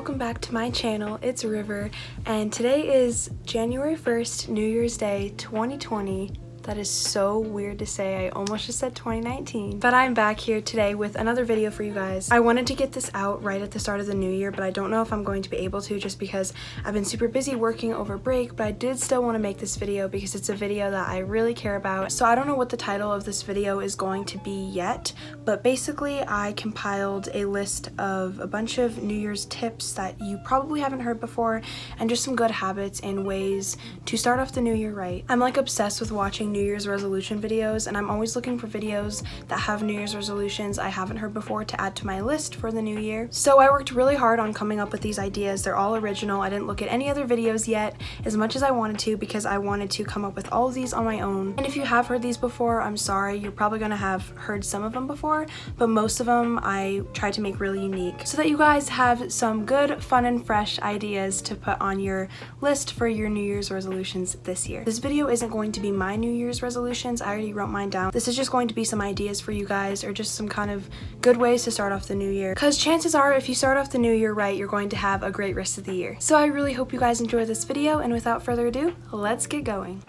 welcome back to my channel. It's River, and today is January 1st, New Year's Day 2020. That is so weird to say. I almost just said 2019. But I'm back here today with another video for you guys. I wanted to get this out right at the start of the new year, but I don't know if I'm going to be able to just because I've been super busy working over break, but I did still want to make this video because it's a video that I really care about. So I don't know what the title of this video is going to be yet, but basically I compiled a list of a bunch of New Year's tips that you probably haven't heard before and just some good habits and ways to start off the new year right. I'm like obsessed with watching New Year's resolution videos, and I'm always looking for videos that have New Year's resolutions I haven't heard before to add to my list for the new year. So I worked really hard on coming up with these ideas. They're all original. I didn't look at any other videos yet as much as I wanted to because I wanted to come up with all of these on my own. And if you have heard these before, I'm sorry. You're probably gonna have heard some of them before, but most of them I tried to make really unique so that you guys have some good, fun, and fresh ideas to put on your list for your New Year's resolutions this year. This video isn't going to be my New Year's resolutions. I already wrote mine down. This is just going to be some ideas for you guys, or just some kind of good ways to start off the new year, because chances are if you start off the new year right, you're going to have a great rest of the year. So I really hope you guys enjoy this video, and without further ado, let's get going.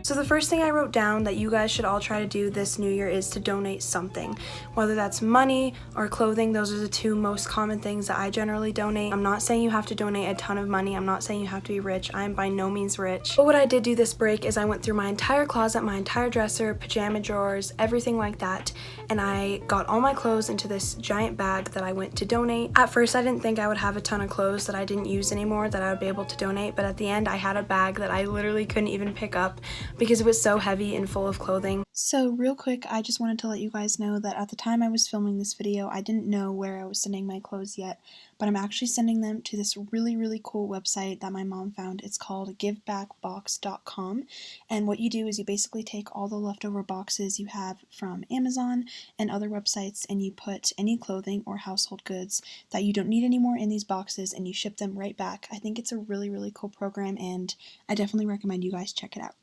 So the first thing I wrote down that you guys should all try to do this new year is to donate something, whether that's money or clothing. Those are the two most common things that I generally donate. I'm not saying you have to donate a ton of money. I'm not saying you have to be rich. I am by no means rich. But what I did do this break is I went through my entire closet, my entire dresser, pajama drawers, everything like that, and I got all my clothes into this giant bag that I went to donate. At first I didn't think I would have a ton of clothes that I didn't use anymore that I would be able to donate, but at the end I had a bag that I literally couldn't even pick up because it was so heavy and full of clothing. So real quick, I just wanted to let you guys know that at the time I was filming this video, I didn't know where I was sending my clothes yet, but I'm actually sending them to this really cool website that my mom found. It's called givebackbox.com, and what you do is you basically take all the leftover boxes you have from Amazon and other websites, and you put any clothing or household goods that you don't need anymore in these boxes, and you ship them right back. I think it's a really cool program, and I definitely recommend you guys check it out.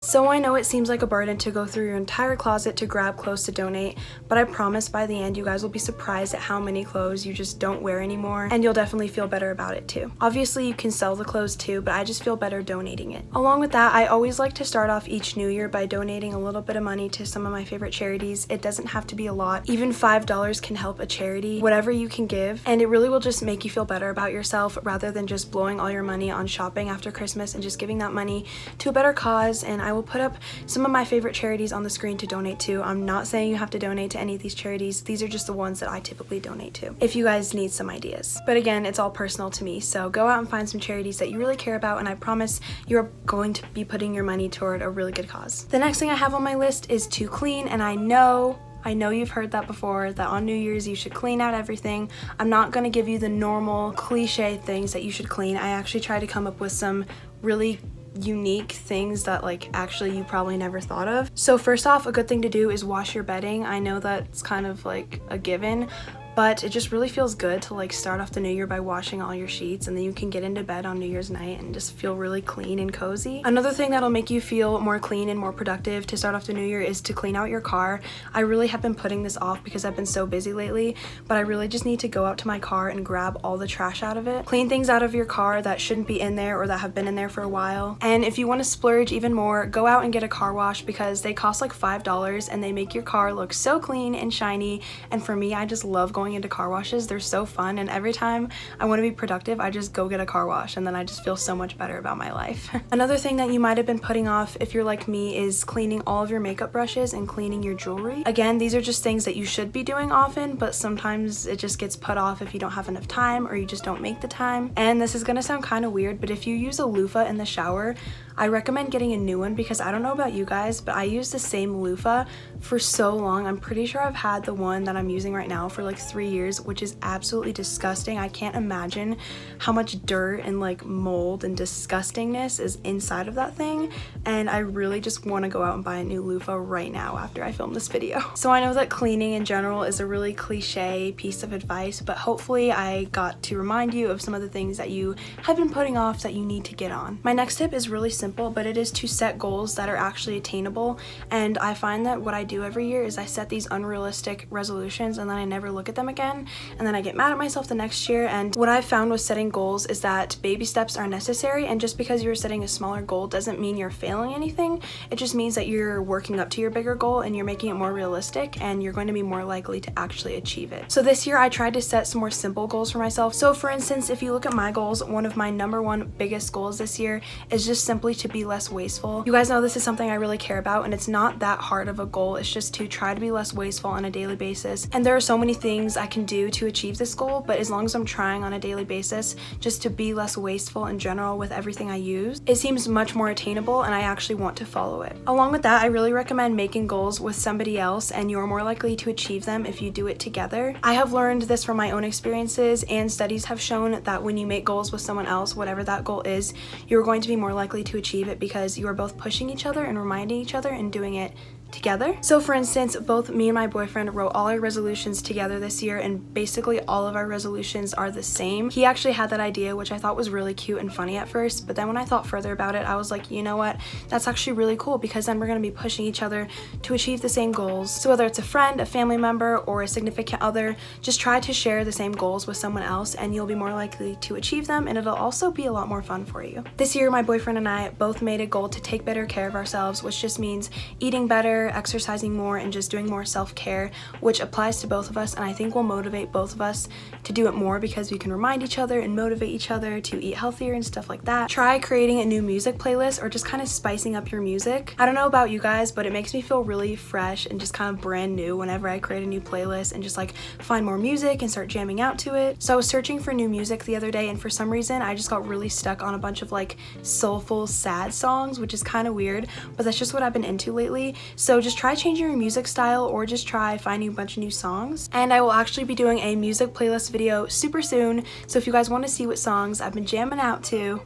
So I know it seems like a burden to go through your entire closet to grab clothes to donate, but I promise by the end you guys will be surprised at how many clothes you just don't wear anymore, and you'll definitely feel better about it too. Obviously you can sell the clothes too, but I just feel better donating it. Along with that, I always like to start off each new year by donating a little bit of money to some of my favorite charities. It doesn't have to be a lot. Even $5 can help a charity, whatever you can give, and it really will just make you feel better about yourself rather than just blowing all your money on shopping after Christmas and just giving that money to a better cause. And I will put up some of my favorite charities on the screen to donate to. I'm not saying you have to donate to any of these charities. These are just the ones that I typically donate to if you guys need some ideas. But again, it's all personal to me, so go out and find some charities that you really care about, and I promise you're going to be putting your money toward a really good cause. The next thing I have on my list is to clean, and I know you've heard that before, that on New Year's you should clean out everything. I'm not going to give you the normal cliche things that you should clean. I actually tried to come up with some really unique things that like actually you probably never thought of. So first off, a good thing to do is wash your bedding. I know that's kind of like a given, but it just really feels good to like start off the new year by washing all your sheets, and then you can get into bed on New Year's night and just feel really clean and cozy. Another thing that'll make you feel more clean and more productive to start off the new year is to clean out your car. I really have been putting this off because I've been so busy lately, but I really just need to go out to my car and grab all the trash out of it. Clean things out of your car that shouldn't be in there or that have been in there for a while. And if you want to splurge even more, go out and get a car wash because they cost like $5 and they make your car look so clean and shiny. And for me, I just love going into car washes. They're so fun, and every time I want to be productive, I just go get a car wash, and then I just feel so much better about my life. Another thing that you might have been putting off if you're like me is cleaning all of your makeup brushes and cleaning your jewelry. Again, these are just things that you should be doing often, but sometimes it just gets put off if you don't have enough time or you just don't make the time. And this is gonna sound kind of weird, but if you use a loofah in the shower, I recommend getting a new one because I don't know about you guys, but I use the same loofah for so long. I'm pretty sure I've had the one that I'm using right now for like 3 years, which is absolutely disgusting. I can't imagine how much dirt and like mold and disgustingness is inside of that thing, and I really just want to go out and buy a new loofah right now after I film this video. So I know that cleaning in general is a really cliche piece of advice, but hopefully I got to remind you of some of the things that you have been putting off that you need to get on. My next tip is really simple simple, but it is to set goals that are actually attainable. And I find that what I do every year is I set these unrealistic resolutions and then I never look at them again, and then I get mad at myself the next year. And what I've found with setting goals is that baby steps are necessary, and just because you're setting a smaller goal doesn't mean you're failing anything. It just means that you're working up to your bigger goal and you're making it more realistic, and you're going to be more likely to actually achieve it. So this year I tried to set some more simple goals for myself. So for instance, if you look at my goals, one of my #1 biggest goals this year is just simply to be less wasteful. You guys know this is something I really care about, and it's not that hard of a goal. It's just to try to be less wasteful on a daily basis. And there are so many things I can do to achieve this goal, but as long as I'm trying on a daily basis just to be less wasteful in general with everything I use, it seems much more attainable and I actually want to follow it. Along with that, I really recommend making goals with somebody else, and you're more likely to achieve them if you do it together. I have learned this from my own experiences, and studies have shown that when you make goals with someone else, whatever that goal is, you're going to be more likely to achieve it because you are both pushing each other and reminding each other and doing it together. So for instance, both me and my boyfriend wrote all our resolutions together this year, and basically all of our resolutions are the same. He actually had that idea, which I thought was really cute and funny at first, but then when I thought further about it, I was like, you know what, that's actually really cool, because then we're going to be pushing each other to achieve the same goals. So whether it's a friend, a family member, or a significant other, just try to share the same goals with someone else and you'll be more likely to achieve them, and it'll also be a lot more fun for you. This year, my boyfriend and I both made a goal to take better care of ourselves, which just means eating better, exercising more, and just doing more self-care, which applies to both of us, and I think will motivate both of us to do it more because we can remind each other and motivate each other to eat healthier and stuff like that. Try creating a new music playlist or just kind of spicing up your music. I don't know about you guys, but it makes me feel really fresh and just kind of brand new whenever I create a new playlist and just like find more music and start jamming out to it. So I was searching for new music the other day, and for some reason I just got really stuck on a bunch of like soulful, sad songs, which is kind of weird, but that's just what I've been into lately. So just try changing your music style, or just try finding a bunch of new songs. And I will actually be doing a music playlist video super soon, so if you guys want to see what songs I've been jamming out to,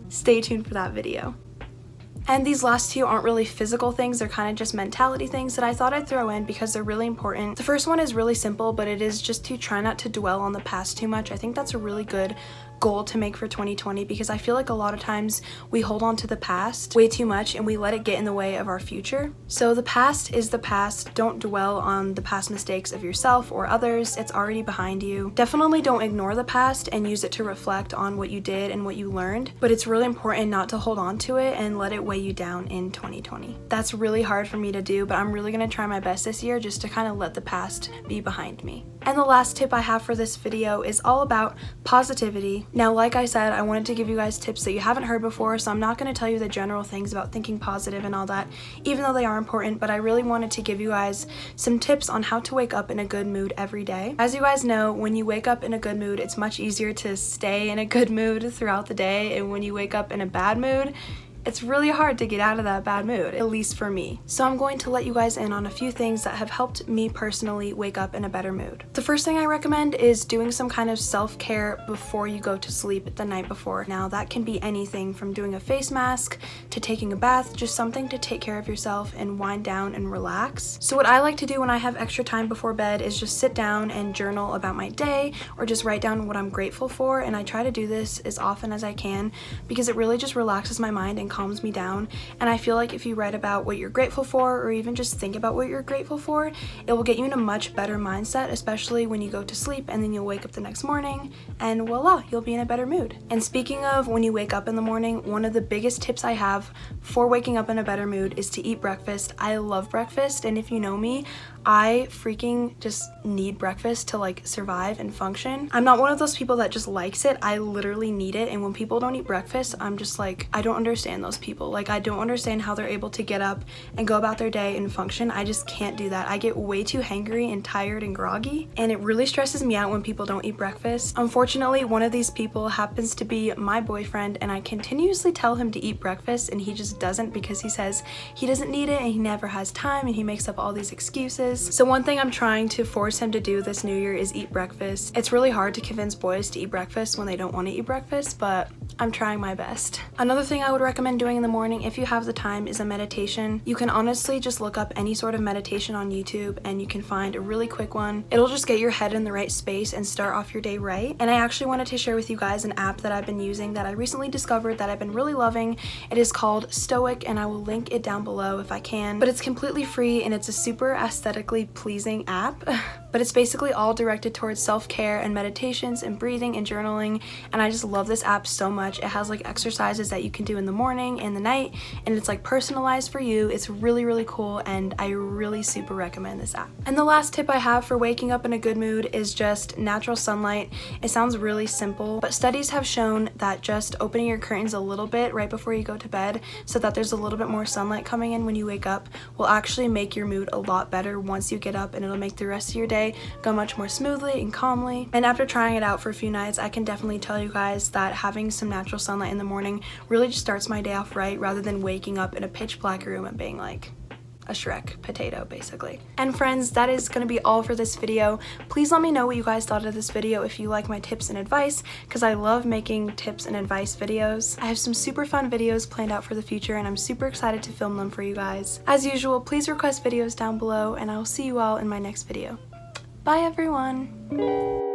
stay tuned for that video. And these last two aren't really physical things, they're kind of just mentality things that I thought I'd throw in because they're really important. The first one is really simple, but it is just to try not to dwell on the past too much. I think that's a really good goal to make for 2020, because I feel like a lot of times we hold on to the past way too much and we let it get in the way of our future. So the past is the past. Don't dwell on the past mistakes of yourself or others. It's already behind you. Definitely don't ignore the past and use it to reflect on what you did and what you learned, but it's really important not to hold on to it and let it weigh you down in 2020. That's really hard for me to do, but I'm really gonna try my best this year just to kind of let the past be behind me. And the last tip I have for this video is all about positivity. Now, like I said, I wanted to give you guys tips that you haven't heard before, so I'm not going to tell you the general things about thinking positive and all that, even though they are important, but I really wanted to give you guys some tips on how to wake up in a good mood every day. As you guys know, when you wake up in a good mood, it's much easier to stay in a good mood throughout the day, and when you wake up in a bad mood, it's really hard to get out of that bad mood, at least for me. So I'm going to let you guys in on a few things that have helped me personally wake up in a better mood. The first thing I recommend is doing some kind of self-care before you go to sleep the night before. Now that can be anything from doing a face mask to taking a bath, just something to take care of yourself and wind down and relax. So what I like to do when I have extra time before bed is just sit down and journal about my day, or just write down what I'm grateful for, and I try to do this as often as I can because it really just relaxes my mind and calms me down. And I feel like if you write about what you're grateful for, or even just think about what you're grateful for, it will get you in a much better mindset, especially when you go to sleep, and then you'll wake up the next morning and voila, you'll be in a better mood. And speaking of when you wake up in the morning, one of the biggest tips I have for waking up in a better mood is to eat breakfast. I love breakfast, and if you know me, I freaking just need breakfast to like survive and function. I'm not one of those people that just likes it. I literally need it, and when people don't eat breakfast, I'm just like, I don't understand those people. Like, I don't understand how they're able to get up and go about their day and function. I just can't do that. I get way too hangry and tired and groggy, and it really stresses me out when people don't eat breakfast. Unfortunately, one of these people happens to be my boyfriend, and I continuously tell him to eat breakfast and he just doesn't, because he says he doesn't need it and he never has time and he makes up all these excuses. is. So one thing I'm trying to force him to do this new year is eat breakfast. It's really hard to convince boys to eat breakfast when they don't want to eat breakfast, but I'm trying my best. Another thing I would recommend doing in the morning if you have the time is a meditation. You can honestly just look up any sort of meditation on YouTube and you can find a really quick one. It'll just get your head in the right space and start off your day right. And I actually wanted to share with you guys an app that I've been using that I recently discovered that I've been really loving. It is called Stoic, and I will link it down below if I can. But it's completely free and it's a super aesthetically pleasing app. But it's basically all directed towards self-care and meditations and breathing and journaling, and I just love this app so much. It has like exercises that you can do in the morning and the night, and it's like personalized for you. It's really, really cool, and I really super recommend this app. And the last tip I have for waking up in a good mood is just natural sunlight. It sounds really simple, but studies have shown that just opening your curtains a little bit right before you go to bed so that there's a little bit more sunlight coming in when you wake up will actually make your mood a lot better once you get up, and it'll make the rest of your day go much more smoothly and calmly. And after trying it out for a few nights, I can definitely tell you guys that having some natural sunlight in the morning really just starts my day off right, rather than waking up in a pitch black room and being like a Shrek potato, basically. And friends, that is going to be all for this video. Please let me know what you guys thought of this video if you like my tips and advice, because I love making tips and advice videos. I have some super fun videos planned out for the future, and I'm super excited to film them for you guys. As usual, please request videos down below, and I will see you all in my next video. Bye everyone!